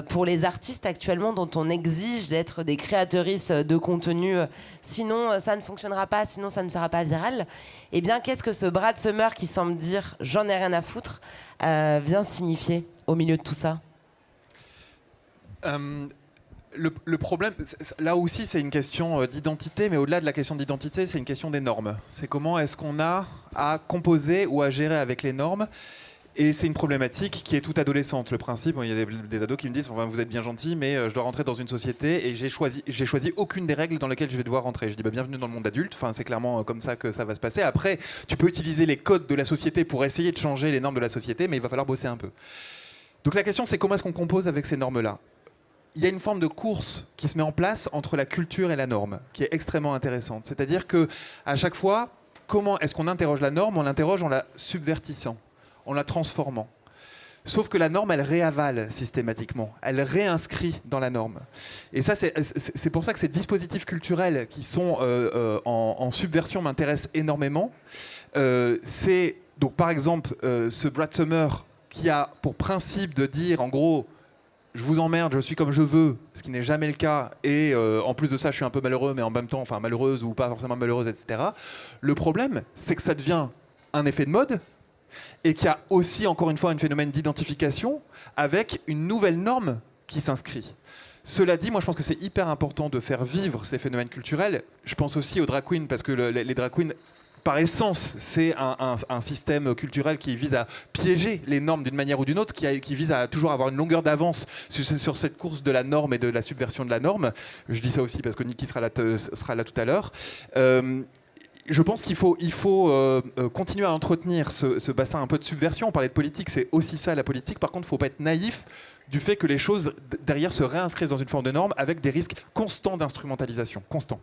pour les artistes actuellement, dont on exige d'être des créatrices de contenu, sinon ça ne fonctionnera pas, sinon ça ne sera pas viral. Eh bien, qu'est-ce que ce Brad Summer qui semble dire « j'en ai rien à foutre » vient signifier au milieu de tout ça? Le problème, là aussi, c'est une question d'identité, mais au-delà de la question d'identité, c'est une question des normes. C'est comment est-ce qu'on a à composer ou à gérer avec les normes. Et c'est une problématique qui est toute adolescente. Le principe, il y a des ados qui me disent enfin, vous êtes bien gentil, mais je dois rentrer dans une société et j'ai choisi aucune des règles dans lesquelles je vais devoir rentrer. Je dis bienvenue dans le monde adulte. Enfin, c'est clairement comme ça que ça va se passer. Après, tu peux utiliser les codes de la société pour essayer de changer les normes de la société, mais il va falloir bosser un peu. Donc la question, c'est comment est-ce qu'on compose avec ces normes-là. Il y a une forme de course qui se met en place entre la culture et la norme, qui est extrêmement intéressante. C'est-à-dire que à chaque fois, comment est-ce qu'on interroge la norme? On l'interroge en la subvertissant, en la transformant. Sauf que la norme, elle réavale systématiquement, elle réinscrit dans la norme. Et ça, c'est pour ça que ces dispositifs culturels qui sont en subversion m'intéressent énormément. C'est donc par exemple ce Brad Summer qui a pour principe de dire en gros je vous emmerde, je suis comme je veux, ce qui n'est jamais le cas, et en plus de ça, je suis un peu malheureux, mais en même temps, enfin malheureuse ou pas forcément malheureuse, etc. Le problème, c'est que ça devient un effet de mode, et qu'il y a aussi, encore une fois, un phénomène d'identification avec une nouvelle norme qui s'inscrit. Cela dit, moi je pense que c'est hyper important de faire vivre ces phénomènes culturels. Je pense aussi aux drag queens, parce que les drag queens, par essence, c'est un système culturel qui vise à piéger les normes d'une manière ou d'une autre, qui vise à toujours avoir une longueur d'avance sur cette course de la norme et de la subversion de la norme. Je dis ça aussi parce que Niki sera là tout à l'heure. Je pense qu'il faut continuer à entretenir ce bassin un peu de subversion. On parlait de politique, c'est aussi ça la politique. Par contre, il ne faut pas être naïf du fait que les choses derrière se réinscrivent dans une forme de norme avec des risques constants d'instrumentalisation. Constants.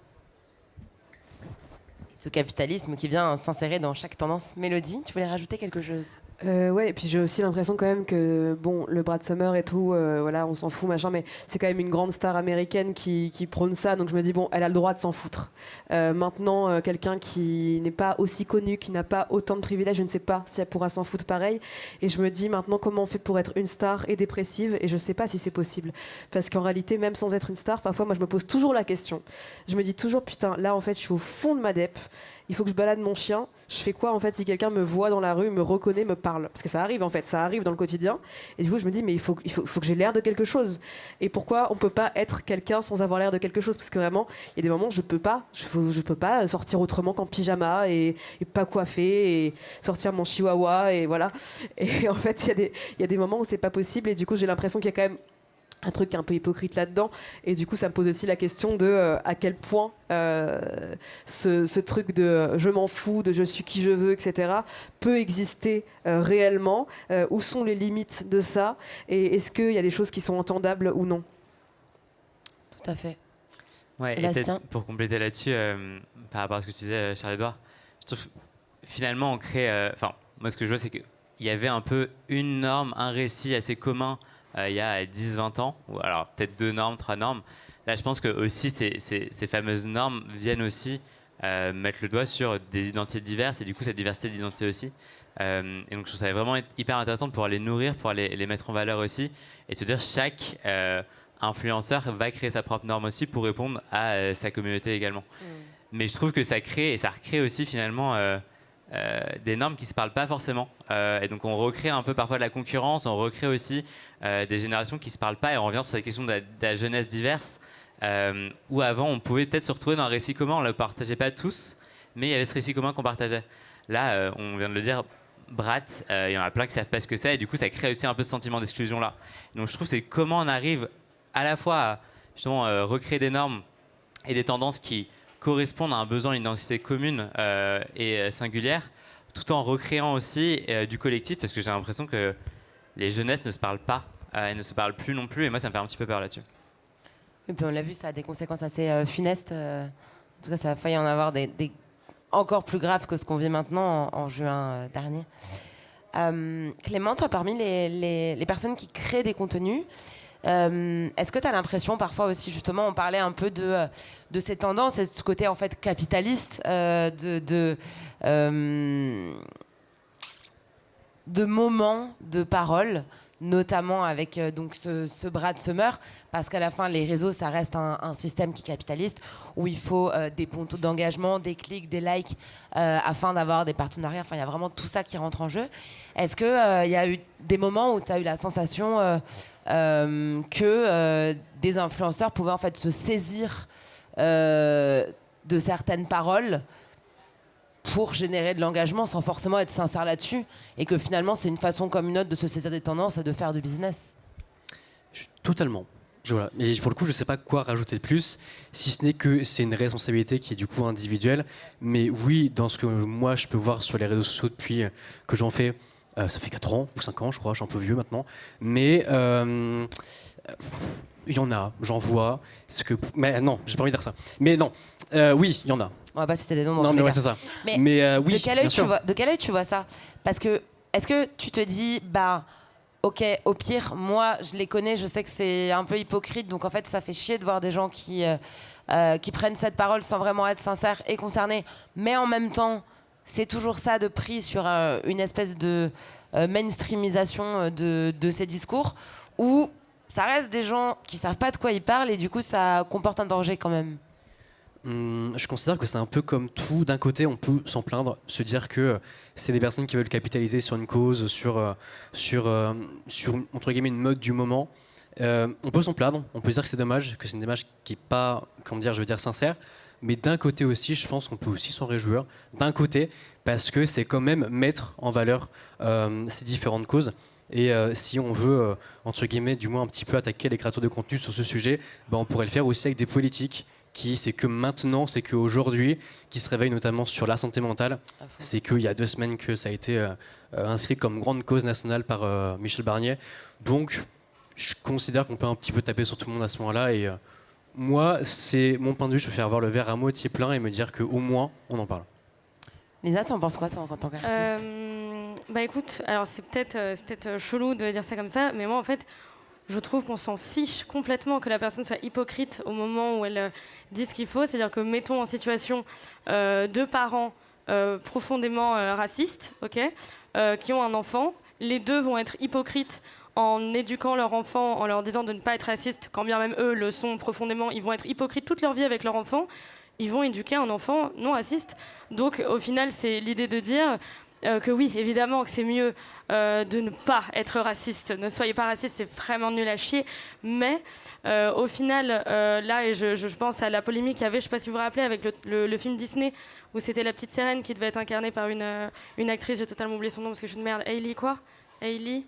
Ce capitalisme qui vient s'insérer dans chaque tendance. Mélodie, tu voulais rajouter quelque chose? Ouais, et puis j'ai aussi l'impression quand même que bon, le Brad Summer et tout, voilà, on s'en fout machin, mais c'est quand même une grande star américaine qui prône ça, donc je me dis bon, elle a le droit de s'en foutre. Maintenant, quelqu'un qui n'est pas aussi connu, qui n'a pas autant de privilèges, je ne sais pas si elle pourra s'en foutre pareil. Et je me dis maintenant comment on fait pour être une star et dépressive, et je sais pas si c'est possible, parce qu'en réalité, même sans être une star, parfois moi je me pose toujours la question. Je me dis toujours putain, là en fait, je suis au fond de ma dep. Il faut que je balade mon chien. Je fais quoi en fait si quelqu'un me voit dans la rue, me reconnaît, me parle? Parce que ça arrive en fait, ça arrive dans le quotidien. Et du coup, je me dis mais il faut que j'ai l'air de quelque chose. Et pourquoi on peut pas être quelqu'un sans avoir l'air de quelque chose? Parce que vraiment, il y a des moments où je peux pas sortir autrement qu'en pyjama et pas coiffée et sortir mon chihuahua et voilà. Et en fait, il y a des moments où c'est pas possible et du coup, j'ai l'impression qu'il y a quand même un truc un peu hypocrite là-dedans. Et du coup, ça me pose aussi la question de à quel point ce truc de je m'en fous, de je suis qui je veux, etc., peut exister réellement. Où sont les limites de ça? Et est-ce qu'il y a des choses qui sont entendables ou non? Tout à fait. Ouais, et Sébastien. peut-être pour compléter là-dessus, par rapport à ce que tu disais, Charles-Édouard, je trouve finalement on crée. Enfin, moi ce que je vois, c'est qu'il y avait un peu une norme, un récit assez commun il y a 10-20 ans, ou alors peut-être 2 normes, 3 normes. Là, je pense que aussi ces fameuses normes viennent aussi mettre le doigt sur des identités diverses et du coup cette diversité d'identité aussi. Et donc je trouve ça vraiment hyper intéressant de pouvoir les nourrir, pouvoir les mettre en valeur aussi et de se dire chaque influenceur va créer sa propre norme aussi pour répondre à sa communauté également. Mais je trouve que ça crée et ça recrée aussi finalement des normes qui ne se parlent pas forcément. Et donc on recrée un peu parfois de la concurrence, on recrée aussi des générations qui ne se parlent pas et on revient sur cette question de la jeunesse diverse où avant on pouvait peut-être se retrouver dans un récit commun, on ne le partageait pas tous, mais il y avait ce récit commun qu'on partageait. Là, on vient de le dire, Brat, il y en a plein qui ne savent pas ce que c'est et du coup ça crée aussi un peu ce sentiment d'exclusion-là. Donc je trouve que c'est comment on arrive à la fois à justement recréer des normes et des tendances qui correspondent à un besoin, une identité commune et singulière, tout en recréant aussi du collectif, parce que j'ai l'impression que les jeunesses ne se parlent pas, elles ne se parlent plus non plus, et moi ça me fait un petit peu peur là-dessus. Et puis on l'a vu, ça a des conséquences assez funestes. En tout cas, ça a failli en avoir des encore plus graves que ce qu'on vit maintenant en juin dernier. Clément, toi, parmi les personnes qui créent des contenus, est-ce que tu as l'impression parfois aussi, justement, on parlait un peu de ces tendances et de ce côté en fait capitaliste de moments de parole, notamment avec donc ce Brad Summer, parce qu'à la fin les réseaux ça reste un système qui est capitaliste où il faut des bons taux d'engagement, des clics, des likes afin d'avoir des partenariats, enfin il y a vraiment tout ça qui rentre en jeu. Est-ce que il y a eu des moments où tu as eu la sensation que des influenceurs pouvaient en fait se saisir de certaines paroles pour générer de l'engagement sans forcément être sincère là-dessus, et que finalement c'est une façon comme une autre de se saisir des tendances et de faire du business? Totalement. Voilà. Et pour le coup, je ne sais pas quoi rajouter de plus, si ce n'est que c'est une responsabilité qui est du coup individuelle. Mais oui, dans ce que moi je peux voir sur les réseaux sociaux depuis que j'en fais, ça fait 4 ans ou 5 ans, je crois, je suis un peu vieux maintenant. Mais il y en a, j'en vois. Mais non, j'ai pas envie de dire ça. Mais non, oui, il y en a. On va pas citer des noms dans Non, tous mais les ouais, cas. c'est ça. Mais oui, de quel œil bien sûr. de quel œil tu vois ça? Parce que est-ce que tu te dis bah ok, au pire moi je les connais, je sais que c'est un peu hypocrite, donc en fait ça fait chier de voir des gens qui prennent cette parole sans vraiment être sincères et concernés, mais en même temps c'est toujours ça de pris sur une espèce de mainstreamisation de ces discours où ça reste des gens qui savent pas de quoi ils parlent et du coup ça comporte un danger quand même. Je considère que c'est un peu comme tout. D'un côté, on peut s'en plaindre, se dire que c'est des personnes qui veulent capitaliser sur une cause, sur entre guillemets une mode du moment. On peut s'en plaindre, on peut dire que c'est dommage, que c'est une image qui est pas, comment dire, je veux dire sincère. Mais d'un côté aussi, je pense qu'on peut aussi s'en réjouir. D'un côté, parce que c'est quand même mettre en valeur ces différentes causes. Et si on veut, entre guillemets, du moins un petit peu attaquer les créateurs de contenu sur ce sujet, ben, on pourrait le faire aussi avec des politiques c'est que maintenant, c'est qu'aujourd'hui, qui se réveillent notamment sur la santé mentale. C'est qu'il y a 2 semaines que ça a été inscrit comme grande cause nationale par Michel Barnier. Donc, je considère qu'on peut un petit peu taper sur tout le monde à ce moment-là. Et moi, c'est mon point de vue, je préfère voir le verre à moitié plein et me dire qu'au moins, on en parle. Lisa, t'en penses quoi toi en tant qu'artiste? Bah écoute, alors c'est peut-être chelou de dire ça comme ça, mais moi en fait, je trouve qu'on s'en fiche complètement que la personne soit hypocrite au moment où elle dit ce qu'il faut. C'est-à-dire que mettons en situation 2 parents profondément racistes, qui ont un enfant. Les 2 vont être hypocrites en éduquant leur enfant, en leur disant de ne pas être raciste, quand bien même eux le sont profondément. Ils vont être hypocrites toute leur vie avec leur enfant. Ils vont éduquer un enfant non raciste. Donc au final, c'est l'idée de dire que oui, évidemment que c'est mieux de ne pas être raciste. Ne soyez pas raciste, c'est vraiment nul à chier. Mais au final, là, et je pense à la polémique qu'il y avait, je ne sais pas si vous vous rappelez, avec le film Disney, où c'était la petite sirène qui devait être incarnée par une actrice, j'ai totalement oublié son nom parce que je suis une merde. Hailey quoi? Hailey?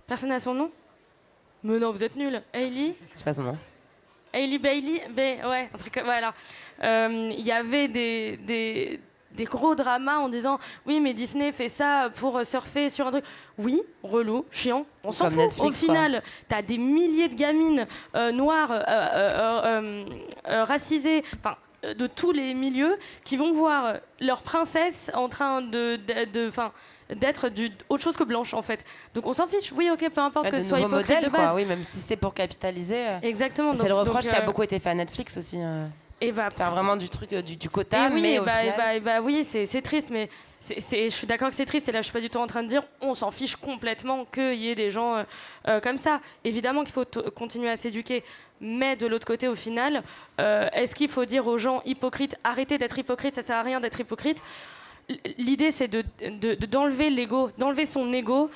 Personne n'a son nom? Mais non, vous êtes nuls. Hailey Je sais pas son nom. Hailey Bailey, ouais, un truc comme voilà. Il y avait des gros dramas en disant oui, mais Disney fait ça pour surfer sur un truc. Oui, relou, chiant, on s'en Comme fout. Netflix, Au final, t'as des milliers de gamines noires, racisées, enfin de tous les milieux, qui vont voir leur princesse en train d'être autre chose que blanche en fait. Donc on s'en fiche. Oui, ok, peu importe que De ce soit nouveaux hypocrite modèles, de base. quoi. Oui, même si c'est pour capitaliser. Exactement. C'est le reproche qui a donc, beaucoup été fait à Netflix aussi. et bah, Faire vraiment du truc, du quota, et oui, mais au final... oui, c'est triste, mais je suis d'accord que c'est triste. Et là, je suis pas du tout en train de dire on s'en fiche complètement qu'il y ait des gens comme ça. Évidemment qu'il faut continuer à s'éduquer, mais de l'autre côté, au final, est-ce qu'il faut dire aux gens hypocrites arrêtez d'être hypocrite, ça sert à rien d'être hypocrite? L'idée, c'est d'enlever l'ego, d'enlever son ego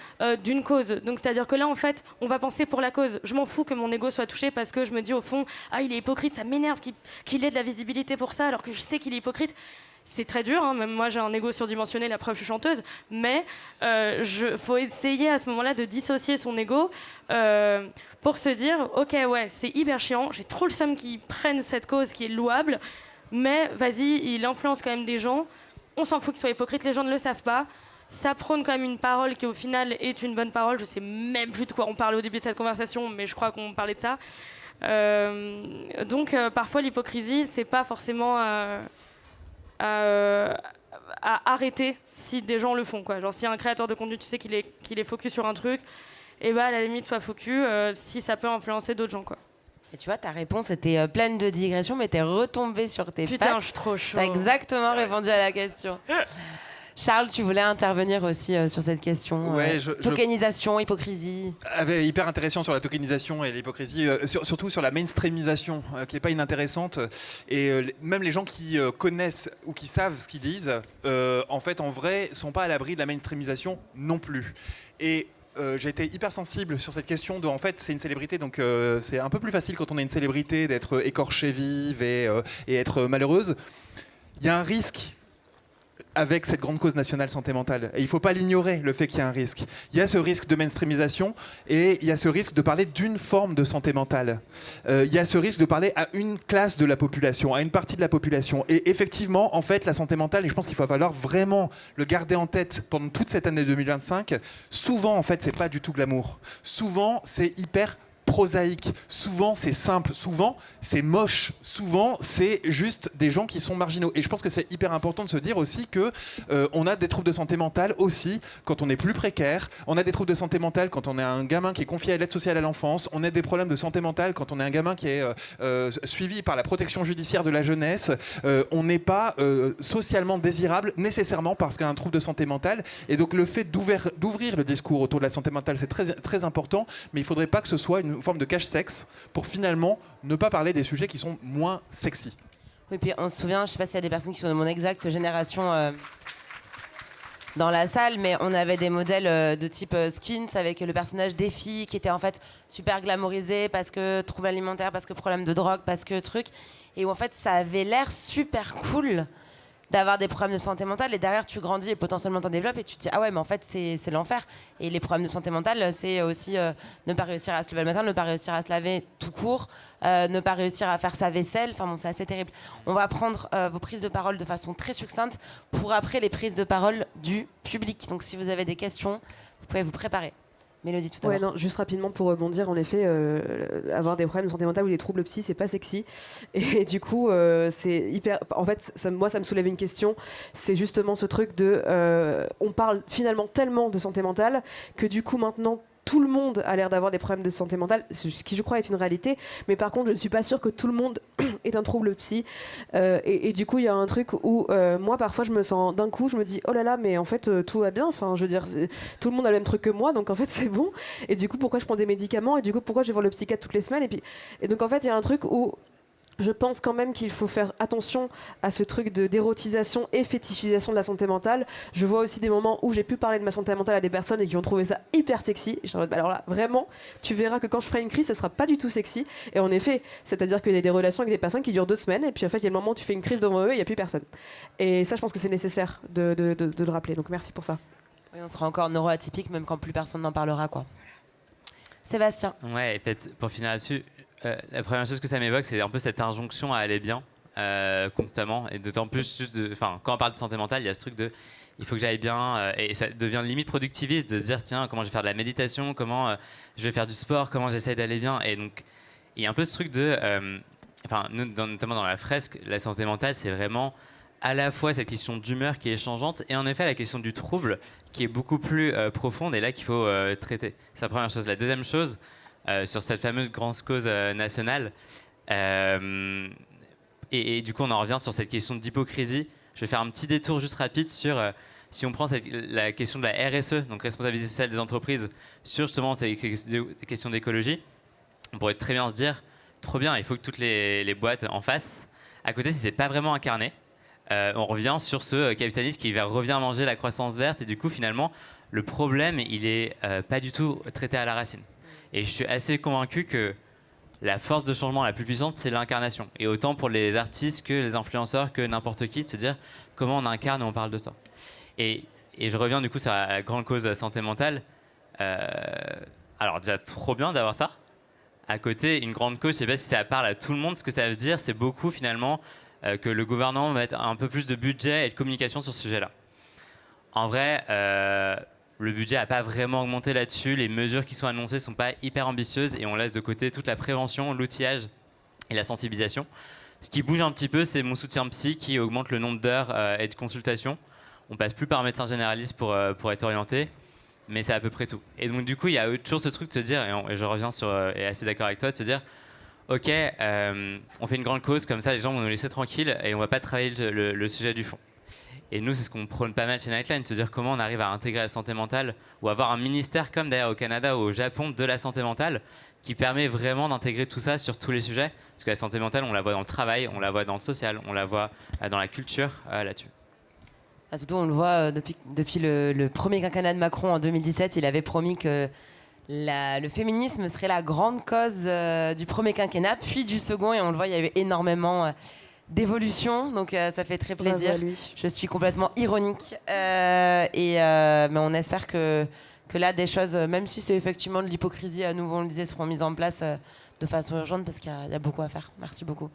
d'une cause. Donc, c'est-à-dire que là, en fait, on va penser pour la cause. Je m'en fous que mon ego soit touché parce que je me dis, au fond, ah, il est hypocrite, ça m'énerve qu'il ait de la visibilité pour ça, alors que je sais qu'il est hypocrite. C'est très dur, hein. Même moi, j'ai un ego surdimensionné, la preuve, je suis chanteuse. Mais faut essayer à ce moment-là de dissocier son ego pour se dire, ok, ouais, c'est hyper chiant, j'ai trop le seum qu'ils prennent cette cause qui est louable, mais vas-y, il influence quand même des gens. On s'en fout qu'il soit hypocrite, les gens ne le savent pas. Ça prône quand même une parole qui au final est une bonne parole. Je sais même plus de quoi on parlait au début de cette conversation, mais je crois qu'on parlait de ça. Donc parfois l'hypocrisie, c'est pas forcément à arrêter si des gens le font, quoi. Genre si un créateur de contenu, tu sais qu'il est focus sur un truc, et bah à la limite sois focus si ça peut influencer d'autres gens, quoi. Et tu vois, ta réponse était pleine de digressions, mais t'es retombée sur tes Putain, pattes. je suis trop chaud. T'as exactement répondu à la question. Charles, tu voulais intervenir aussi sur cette question. Ouais, tokenisation, hypocrisie. Hyper intéressant sur la tokenisation et l'hypocrisie, surtout sur la mainstreamisation, qui n'est pas inintéressante. Et même les gens qui connaissent ou qui savent ce qu'ils disent, en fait, en vrai, sont pas à l'abri de la mainstreamisation non plus. Et j'ai été hyper sensible sur cette question de, en fait, c'est une célébrité, donc c'est un peu plus facile quand on est une célébrité d'être écorchée vive et être malheureuse. Il y a un risque avec cette grande cause nationale santé mentale. Et il ne faut pas l'ignorer, le fait qu'il y a un risque. Il y a ce risque de mainstreamisation et il y a ce risque de parler d'une forme de santé mentale. Il y a ce risque de parler à une classe de la population, à une partie de la population. Et effectivement, en fait, la santé mentale, et je pense qu'il va falloir vraiment le garder en tête pendant toute cette année 2025, souvent, en fait, c'est pas du tout glamour. Souvent, c'est hyper prosaïque, souvent c'est simple, souvent c'est moche, souvent c'est juste des gens qui sont marginaux. Et je pense que c'est hyper important de se dire aussi que on a des troubles de santé mentale aussi quand on est plus précaire, on a des troubles de santé mentale quand on est un gamin qui est confié à l'aide sociale à l'enfance, on a des problèmes de santé mentale quand on est un gamin qui est suivi par la protection judiciaire de la jeunesse, on n'est pas socialement désirable nécessairement parce qu'il y a un trouble de santé mentale. Et donc le fait d'ouvrir le discours autour de la santé mentale, c'est très, très important, mais il ne faudrait pas que ce soit une forme de cache-sexe pour finalement ne pas parler des sujets qui sont moins sexy. Oui, puis on se souvient, je sais pas s'il y a des personnes qui sont de mon exacte génération dans la salle, mais on avait des modèles de type Skins avec le personnage d'Effie qui était en fait super glamourisé parce que trouble alimentaire, parce que problème de drogue, parce que truc, et où en fait ça avait l'air super cool d'avoir des problèmes de santé mentale, et derrière tu grandis et potentiellement t'en développes et tu te dis ah ouais, mais en fait c'est l'enfer. Et les problèmes de santé mentale, c'est aussi ne pas réussir à se lever le matin, ne pas réussir à se laver tout court, ne pas réussir à faire sa vaisselle. Enfin bon, c'est assez terrible. On va prendre vos prises de parole de façon très succincte pour après les prises de parole du public. Donc si vous avez des questions, vous pouvez vous préparer. Mélodie, tout à l'heure. Ouais, non, juste rapidement pour rebondir, en effet, avoir des problèmes de santé mentale ou des troubles psy, c'est pas sexy. Et du coup, c'est hyper. En fait, moi, ça me soulève une question. C'est justement ce truc de. On parle finalement tellement de santé mentale que du coup, maintenant, tout le monde a l'air d'avoir des problèmes de santé mentale, ce qui je crois est une réalité, mais par contre je ne suis pas sûre que tout le monde ait un trouble psy, et du coup il y a un truc où moi parfois je me sens, d'un coup je me dis oh là là, mais en fait tout va bien, enfin je veux dire tout le monde a le même truc que moi, donc en fait c'est bon, et du coup pourquoi je prends des médicaments, et du coup pourquoi je vais voir le psychiatre toutes les semaines, et donc en fait il y a un truc où je pense quand même qu'il faut faire attention à ce truc d'érotisation et fétichisation de la santé mentale. Je vois aussi des moments où j'ai pu parler de ma santé mentale à des personnes et qui ont trouvé ça hyper sexy. Et je suis en mode, alors là, vraiment, tu verras que quand je ferai une crise, ça sera pas du tout sexy. Et en effet, c'est-à-dire qu'il y a des relations avec des personnes qui durent 2 semaines, et puis en fait, il y a le moment où tu fais une crise devant eux et il n'y a plus personne. Et ça, je pense que c'est nécessaire de le rappeler. Donc merci pour ça. Oui, on sera encore neuroatypique même quand plus personne n'en parlera, quoi. Sébastien. Ouais, et peut-être pour finir là-dessus, la première chose que ça m'évoque, c'est un peu cette injonction à aller bien constamment. Et d'autant plus, quand on parle de santé mentale, il y a ce truc de il faut que j'aille bien. Et ça devient limite productiviste de se dire tiens, comment je vais faire de la méditation, comment je vais faire du sport, comment j'essaye d'aller bien. Et donc, il y a un peu ce truc de. Nous, notamment dans la fresque, la santé mentale, c'est vraiment à la fois cette question d'humeur qui est changeante et en effet la question du trouble qui est beaucoup plus profonde et là qu'il faut traiter. C'est la première chose. La deuxième chose, sur cette fameuse grande cause nationale, et du coup on en revient sur cette question d'hypocrisie. Je vais faire un petit détour juste rapide sur, si on prend la question de la RSE, donc responsabilité sociale des entreprises, sur justement ces questions d'écologie, on pourrait très bien se dire, trop bien, il faut que toutes les boîtes en fassent. À côté, si c'est pas vraiment incarné, on revient sur ce capitalisme qui revient manger la croissance verte et du coup finalement le problème il est pas du tout traité à la racine. Et je suis assez convaincu que la force de changement la plus puissante c'est l'incarnation. Et autant pour les artistes que les influenceurs que n'importe qui de se dire comment on incarne et on parle de ça. Et je reviens du coup sur la grande cause santé mentale. Alors déjà trop bien d'avoir ça. À côté une grande cause, je sais pas si ça parle à tout le monde, ce que ça veut dire c'est beaucoup finalement que le gouvernement va mettre un peu plus de budget et de communication sur ce sujet-là. En vrai, le budget n'a pas vraiment augmenté là-dessus, les mesures qui sont annoncées ne sont pas hyper ambitieuses et on laisse de côté toute la prévention, l'outillage et la sensibilisation. Ce qui bouge un petit peu, c'est mon soutien psy qui augmente le nombre d'heures et de consultations. On passe plus par un médecin généraliste pour être orienté, mais c'est à peu près tout. Et donc du coup, il y a toujours ce truc de se dire, et je reviens sur, et assez d'accord avec toi, de se dire, ok, on fait une grande cause, comme ça les gens vont nous laisser tranquilles et on va pas travailler le sujet du fond. Et nous, c'est ce qu'on prône pas mal chez Nightline, se dire comment on arrive à intégrer la santé mentale ou avoir un ministère comme d'ailleurs au Canada ou au Japon de la santé mentale qui permet vraiment d'intégrer tout ça sur tous les sujets. Parce que la santé mentale, on la voit dans le travail, on la voit dans le social, on la voit dans la culture là-dessus. Surtout, on le voit depuis le premier quinquennat de Macron en 2017, il avait promis que le féminisme serait la grande cause du premier quinquennat, puis du second, et on le voit, il y avait énormément d'évolution, donc ça fait très plaisir. Je suis complètement ironique, mais on espère que là, des choses, même si c'est effectivement de l'hypocrisie, à nouveau, on le disait, seront mises en place de façon urgente, parce qu'il y a beaucoup à faire. Merci beaucoup.